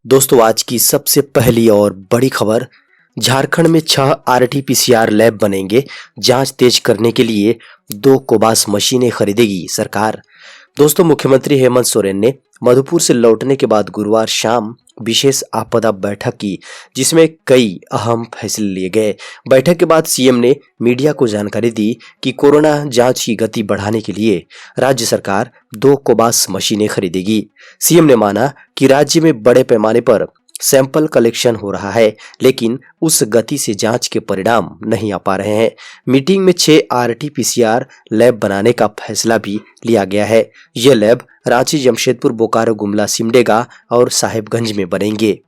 दोस्तों आज की सबसे पहली और बड़ी खबर। झारखंड में 6 आरटी-पीसीआर लैब बनेंगे। जांच तेज करने के लिए 2 कोबास मशीनें खरीदेगी सरकार। दोस्तों मुख्यमंत्री हेमंत सोरेन ने मधुपुर से लौटने के बाद गुरुवार शाम विशेष आपदा बैठक की, जिसमें कई अहम फैसले लिए गए। बैठक के बाद सीएम ने मीडिया को जानकारी दी कि कोरोना जांच की गति बढ़ाने के लिए राज्य सरकार 2 कोबास मशीनें खरीदेगी। सीएम ने माना कि राज्य में बड़े पैमाने पर सैंपल कलेक्शन हो रहा है, लेकिन उस गति से जांच के परिणाम नहीं आ पा रहे हैं। मीटिंग में 6 आरटी-पीसीआर लैब बनाने का फैसला भी लिया गया है। ये लैब रांची, जमशेदपुर, बोकारो, गुमला, सिमडेगा और साहिबगंज में बनेंगे।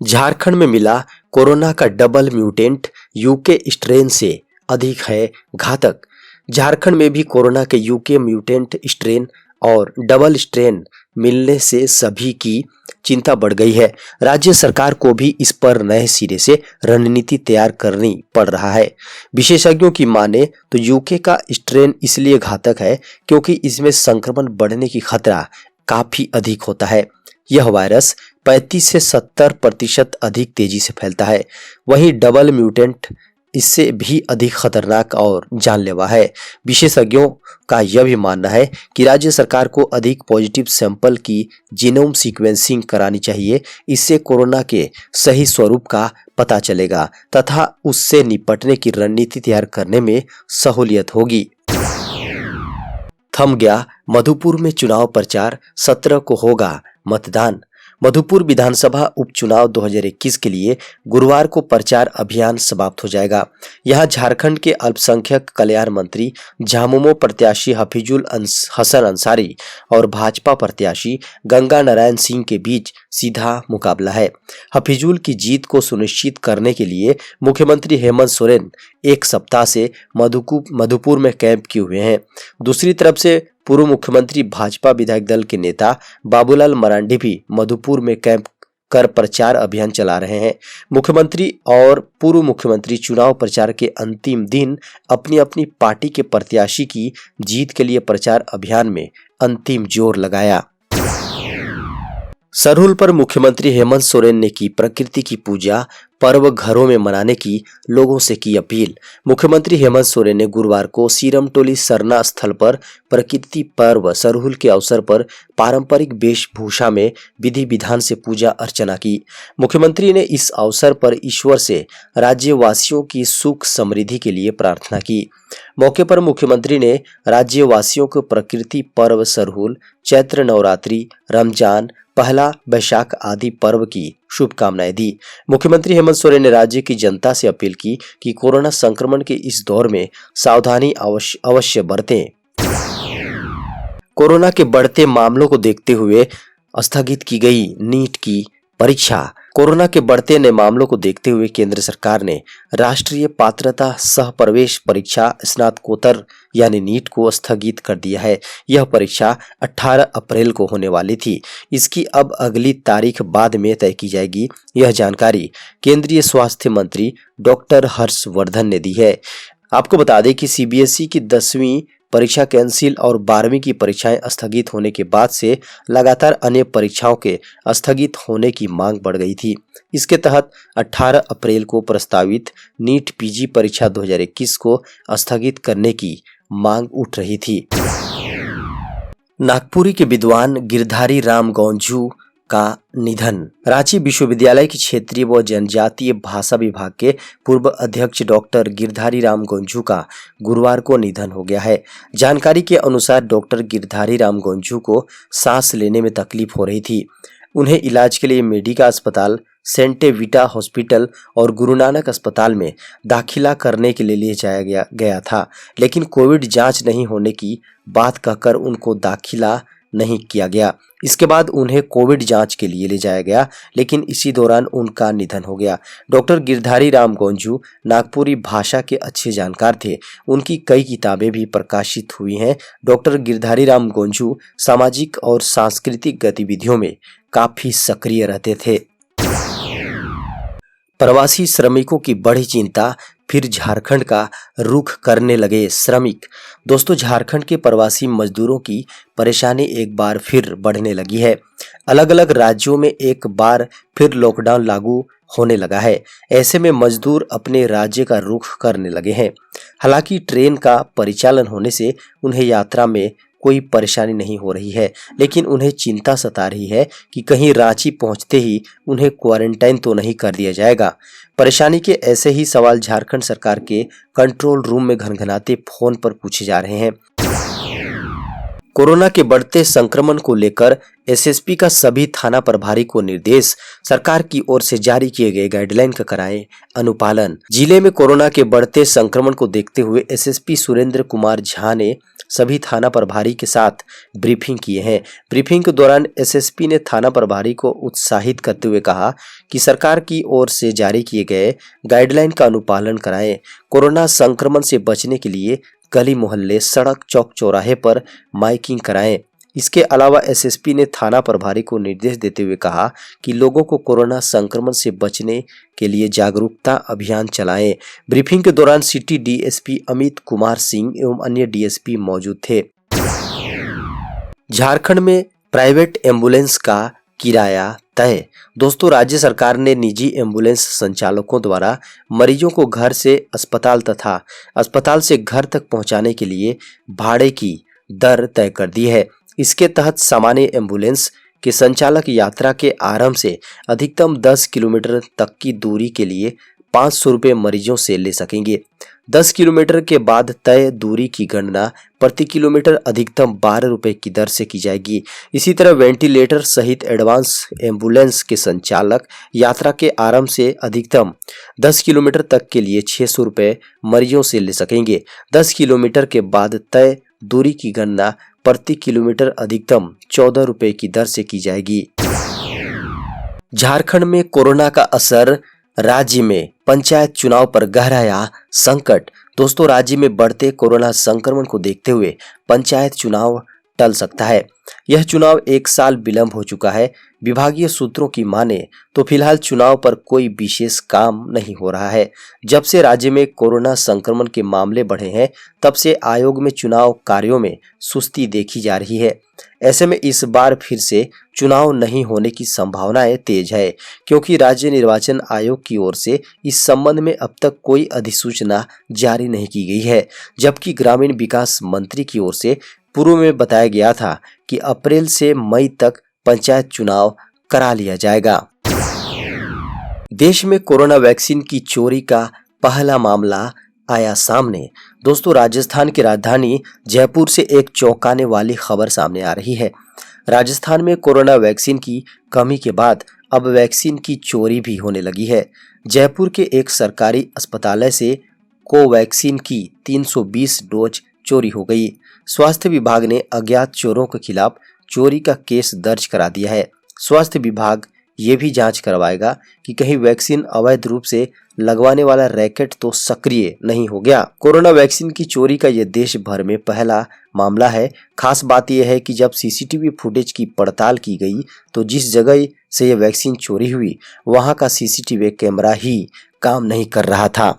झारखंड में मिला कोरोना का डबल म्यूटेंट, यूके स्ट्रेन से अधिक है घातक। झारखंड में भी कोरोना के यूके म्यूटेंट स्ट्रेन और डबल स्ट्रेन मिलने से सभी की चिंता बढ़ गई है। राज्य सरकार को भी इस पर नए सिरे से रणनीति तैयार करनी पड़ रहा है। विशेषज्ञों की माने तो यूके का स्ट्रेन इसलिए घातक है क्योंकि इसमें संक्रमण बढ़ने की खतरा काफी अधिक होता है। यह वायरस 35 से 70% अधिक तेजी से फैलता है। वहीं डबल म्यूटेंट इससे भी अधिक खतरनाक और जानलेवा है। विशेषज्ञों का यह भी मानना है कि राज्य सरकार को अधिक पॉजिटिव सैंपल की जीनोम सीक्वेंसिंग करानी चाहिए। इससे कोरोना के सही स्वरूप का पता चलेगा तथा उससे निपटने की रणनीति तैयार करने में सहूलियत होगी। थम गया मधुपुर में चुनाव प्रचार, 17 को होगा मतदान। मधुपुर विधानसभा उपचुनाव 2021 के लिए गुरुवार को प्रचार अभियान समाप्त हो जाएगा। यहां झारखंड के अल्पसंख्यक कल्याण मंत्री झामुमो प्रत्याशी हफीजुल हसन अंसारी और भाजपा प्रत्याशी गंगा नारायण सिंह के बीच सीधा मुकाबला है। हफीजुल की जीत को सुनिश्चित करने के लिए मुख्यमंत्री हेमंत सोरेन एक सप्ताह से मधुपुर में कैंप किए हुए हैं। दूसरी तरफ से पूर्व मुख्यमंत्री भाजपा विधायक दल के नेता बाबूलाल मरांडी भी मधुपुर में कैंप कर प्रचार अभियान चला रहे हैं। मुख्यमंत्री और पूर्व मुख्यमंत्री चुनाव प्रचार के अंतिम दिन अपनी अपनी पार्टी के प्रत्याशी की जीत के लिए प्रचार अभियान में अंतिम जोर लगाया। सरहुल पर मुख्यमंत्री हेमंत सोरेन ने की प्रकृति की पूजा, पर्व घरों में मनाने की लोगों से की अपील। मुख्यमंत्री हेमंत सोरेन ने गुरुवार को सीरमटोली सरना स्थल पर प्रकृति पर्व सरहुल के अवसर पर पारंपरिक वेशभूषा में विधि विधान से पूजा अर्चना की। मुख्यमंत्री ने इस अवसर पर ईश्वर से राज्यवासियों की सुख समृद्धि के लिए प्रार्थना की। मौके पर मुख्यमंत्री ने राज्यवासियों को प्रकृति पर्व सरहुल, चैत्र नवरात्रि, रमजान, पहला बैशाख आदि पर्व की शुभकामनाएं दी। मुख्यमंत्री हेमंत सोरेन ने राज्य की जनता से अपील की कि कोरोना संक्रमण के इस दौर में सावधानी अवश्य बरतें। कोरोना के बढ़ते मामलों को देखते हुए स्थगित की गई नीट की परीक्षा। कोरोना के बढ़ते नए मामलों को देखते हुए केंद्र सरकार ने राष्ट्रीय पात्रता सह प्रवेश परीक्षा स्नातकोत्तर यानी नीट को स्थगित कर दिया है। यह परीक्षा 18 अप्रैल को होने वाली थी। इसकी अब अगली तारीख बाद में तय की जाएगी। यह जानकारी केंद्रीय स्वास्थ्य मंत्री डॉक्टर हर्षवर्धन ने दी है। आपको बता दें कि सीबीएसई की 10वीं परीक्षा कैंसिल और 12वीं की परीक्षाएं स्थगित होने के बाद से लगातार अन्य परीक्षाओं के स्थगित होने की मांग बढ़ गई थी। इसके तहत 18 अप्रैल को प्रस्तावित नीट पीजी परीक्षा 2021 को स्थगित करने की मांग उठ रही थी। नागपुरी के विद्वान गिरधारी राम गौंझू का निधन। रांची विश्वविद्यालय की क्षेत्रीय व जनजातीय भाषा विभाग के पूर्व अध्यक्ष डॉक्टर गिरधारी राम गौंझू का गुरुवार को निधन हो गया है। जानकारी के अनुसार डॉक्टर गिरधारी राम गौंझू को सांस लेने में तकलीफ हो रही थी। उन्हें इलाज के लिए मेडिका अस्पताल, सेंटे विटा हॉस्पिटल और गुरु नानक अस्पताल में दाखिला करने के लिए ले जाया गया था, लेकिन कोविड जांच नहीं होने की बात कहकर उनको दाखिला नहीं किया गया। इसके बाद उन्हें कोविड जांच के लिए ले जाया गया, लेकिन इसी दौरान उनका निधन हो गया। डॉक्टर गिरधारी राम गौंझू नागपुरी भाषा के अच्छे जानकार थे। उनकी कई किताबें भी प्रकाशित हुई हैं। डॉक्टर गिरधारी राम गौंझू सामाजिक और सांस्कृतिक गतिविधियों में काफी सक्रिय रहते थे। प्रवासी श्रमिकों की बढ़ी चिंता, फिर झारखंड का रुख करने लगे श्रमिक। दोस्तों, झारखंड के प्रवासी मजदूरों की परेशानी एक बार फिर बढ़ने लगी है। अलग अलग राज्यों में एक बार फिर लॉकडाउन लागू होने लगा है। ऐसे में मजदूर अपने राज्य का रुख करने लगे हैं। हालांकि ट्रेन का परिचालन होने से उन्हें यात्रा में कोई परेशानी नहीं हो रही है, लेकिन उन्हें चिंता सता रही है कि कहीं रांची पहुंचते ही उन्हें क्वारंटाइन तो नहीं कर दिया जाएगा। परेशानी के ऐसे ही सवाल झारखंड सरकार के कंट्रोल रूम में घनघनाते फोन पर पूछे जा रहे हैं। कोरोना के बढ़ते संक्रमण को लेकर एसएसपी का सभी थाना प्रभारी को निर्देश। सरकार की ओर से जारी किए गए गाइडलाइन का कराएं अनुपालन। जिले में कोरोना के बढ़ते संक्रमण को देखते हुए एसएसपी सुरेंद्र कुमार झा ने सभी थाना प्रभारी के साथ ब्रीफिंग किए हैं। ब्रीफिंग के दौरान एसएसपी ने थाना प्रभारी को उत्साहित करते हुए कहा कि सरकार की ओर से जारी किए गए गाइडलाइन का अनुपालन कराएं। कोरोना संक्रमण से बचने के लिए गली मोहल्ले, सड़क, चौक चौराहे पर माइकिंग कराएं। इसके अलावा एसएसपी ने थाना प्रभारी को निर्देश देते हुए कहा कि लोगों को कोरोना संक्रमण से बचने के लिए जागरूकता अभियान चलाएं। ब्रीफिंग के दौरान सिटी डीएसपी अमित कुमार सिंह एवं अन्य डीएसपी मौजूद थे। झारखंड में प्राइवेट एम्बुलेंस का किराया तय। दोस्तों, राज्य सरकार ने निजी एम्बुलेंस संचालकों द्वारा मरीजों को घर से अस्पताल तथा अस्पताल से घर तक पहुंचाने के लिए भाड़े की दर तय कर दी है। इसके तहत सामान्य एम्बुलेंस के संचालक यात्रा के आरंभ से अधिकतम 10 किलोमीटर तक की दूरी के लिए 500 रुपये मरीजों से ले सकेंगे। 10 किलोमीटर के बाद तय दूरी की गणना प्रति किलोमीटर अधिकतम 12 रुपये की दर से की जाएगी। इसी तरह वेंटिलेटर सहित एडवांस एम्बुलेंस के संचालक यात्रा के आरंभ से अधिकतम 10 किलोमीटर तक के लिए 600 रुपये मरीजों से ले सकेंगे। 10 किलोमीटर के बाद तय दूरी की गणना प्रति किलोमीटर अधिकतम 14 रुपये की दर से की जाएगी। झारखंड में कोरोना का असर, राज्य में पंचायत चुनाव पर गहराया संकट। दोस्तों, राज्य में बढ़ते कोरोना संक्रमण को देखते हुए पंचायत चुनाव टल सकता है। यह चुनाव 1 साल विलंब हो चुका है। विभागीय सूत्रों की माने तो फिलहाल चुनाव पर कोई विशेष काम नहीं हो रहा है। जब से राज्य में कोरोना संक्रमण के मामले बढ़े हैं, तब से आयोग में चुनाव कार्यों में सुस्ती देखी जा रही है। ऐसे में इस बार फिर से चुनाव नहीं होने की संभावनाएं तेज है, क्योंकि राज्य निर्वाचन आयोग की ओर से इस संबंध में अब तक कोई अधिसूचना जारी नहीं की गई है। जबकि ग्रामीण विकास मंत्री की ओर से पूर्व में बताया गया था कि अप्रैल से मई तक पंचायत चुनाव करा लिया जाएगा। देश में कोरोना वैक्सीन की चोरी का पहला मामला आया सामने। दोस्तों, राजस्थान की राजधानी जयपुर से एक चौंकाने वाली खबर सामने आ रही है। राजस्थान में कोरोना वैक्सीन की कमी के बाद अब वैक्सीन की चोरी भी होने लगी है। जयपुर के एक सरकारी अस्पताल से कोवैक्सीन की 320 डोज चोरी हो गई। स्वास्थ्य विभाग ने अज्ञात चोरों के खिलाफ चोरी का केस दर्ज करा दिया है। स्वास्थ्य विभाग ये भी जांच करवाएगा कि कहीं वैक्सीन अवैध रूप से लगवाने वाला रैकेट तो सक्रिय नहीं हो गया। कोरोना वैक्सीन की चोरी का ये देश भर में पहला मामला है। खास बात यह है कि जब सीसीटीवी फुटेज की पड़ताल की गई तो जिस जगह से ये वैक्सीन चोरी हुई वहां का सीसीटीवी कैमरा ही काम नहीं कर रहा था।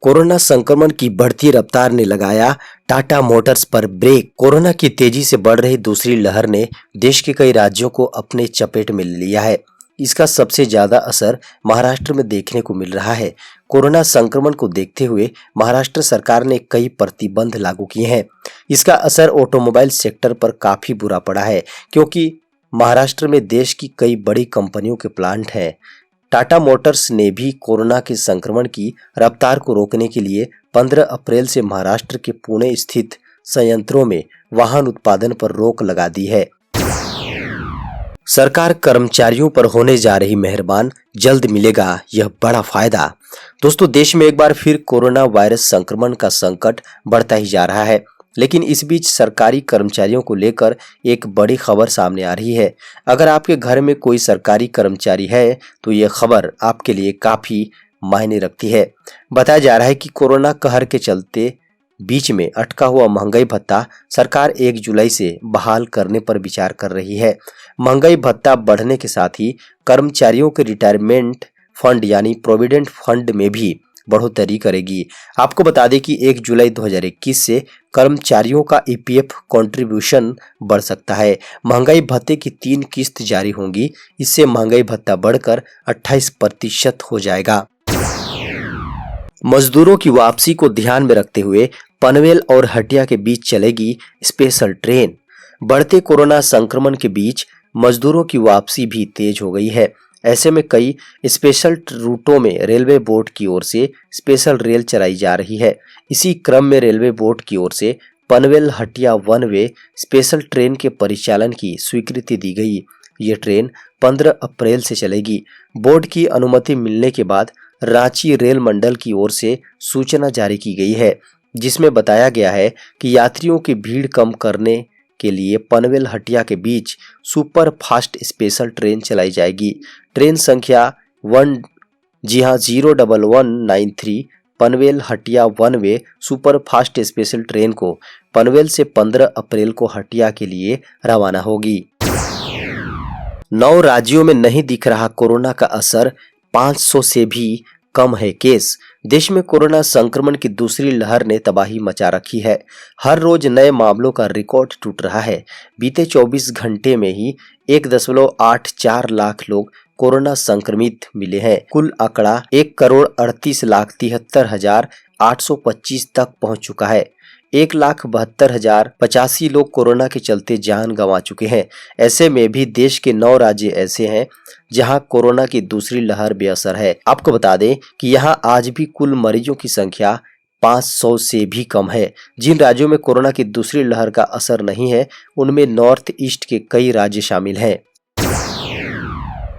कोरोना संक्रमण की बढ़ती रफ्तार ने लगाया टाटा मोटर्स पर ब्रेक। कोरोना की तेजी से बढ़ रही दूसरी लहर ने देश के कई राज्यों को अपने चपेट में लिया है। इसका सबसे ज्यादा असर महाराष्ट्र में देखने को मिल रहा है। कोरोना संक्रमण को देखते हुए महाराष्ट्र सरकार ने कई प्रतिबंध लागू किए हैं। इसका असर ऑटोमोबाइल सेक्टर पर काफी बुरा पड़ा है, क्योंकि महाराष्ट्र में देश की कई बड़ी कंपनियों के प्लांट हैं। टाटा मोटर्स ने भी कोरोना के संक्रमण की रफ्तार को रोकने के लिए 15 अप्रैल से महाराष्ट्र के पुणे स्थित संयंत्रों में वाहन उत्पादन पर रोक लगा दी है। सरकार कर्मचारियों पर होने जा रही मेहरबान, जल्द मिलेगा यह बड़ा फायदा। दोस्तों, देश में एक बार फिर कोरोना वायरस संक्रमण का संकट बढ़ता ही जा रहा है, लेकिन इस बीच सरकारी कर्मचारियों को लेकर एक बड़ी खबर सामने आ रही है। अगर आपके घर में कोई सरकारी कर्मचारी है तो यह खबर आपके लिए काफी मायने रखती है। बताया जा रहा है कि कोरोना कहर के चलते बीच में अटका हुआ महंगाई भत्ता सरकार 1 जुलाई से बहाल करने पर विचार कर रही है। महंगाई भत्ता बढ़ने के साथ ही कर्मचारियों के रिटायरमेंट फंड यानी प्रोविडेंट फंड में भी बढ़ोतरी करेगी। आपको बता दें कि 1 जुलाई 2021 से कर्मचारियों का ईपीएफ कंट्रीब्यूशन बढ़ सकता है। महंगाई भत्ते की 3 किस्त जारी होंगी। इससे महंगाई भत्ता बढ़कर 28% हो जाएगा। मजदूरों की वापसी को ध्यान में रखते हुए पनवेल और हटिया के बीच चलेगी स्पेशल ट्रेन। बढ़ते कोरोना संक्रमण के बीच मजदूरों की वापसी भी तेज हो गई है। ऐसे में कई स्पेशल रूटों में रेलवे बोर्ड की ओर से स्पेशल रेल चलाई जा रही है। इसी क्रम में रेलवे बोर्ड की ओर से Panvel Hatia one way special train के परिचालन की स्वीकृति दी गई। ये ट्रेन 15 अप्रैल से चलेगी। बोर्ड की अनुमति मिलने के बाद रांची रेल मंडल की ओर से सूचना जारी की गई है, जिसमें बताया गया है कि यात्रियों की भीड़ कम करने के लिए पनवेल हटिया के बीच सुपर फास्ट स्पेशल ट्रेन चलाई जाएगी। ट्रेन संख्या 01193 Panvel Hatia one way super fast special train को पनवेल से 15 अप्रैल को हटिया के लिए रवाना होगी। 9 राज्यों में नहीं दिख रहा कोरोना का असर, 500 से भी कम है केस। देश में कोरोना संक्रमण की दूसरी लहर ने तबाही मचा रखी है। हर रोज नए मामलों का रिकॉर्ड टूट रहा है। बीते 24 घंटे में ही 1.84 लाख लोग कोरोना संक्रमित मिले हैं। कुल आंकड़ा 1,38,73,825 तक पहुंच चुका है। 1,72,085 लोग कोरोना के चलते जान गंवा चुके हैं। ऐसे में भी देश के 9 राज्य ऐसे हैं जहां कोरोना की दूसरी लहर बेअसर है। आपको बता दें कि यहां आज भी कुल मरीजों की संख्या 500 से भी कम है। जिन राज्यों में कोरोना की दूसरी लहर का असर नहीं है, उनमें नॉर्थ ईस्ट के कई राज्य शामिल हैं।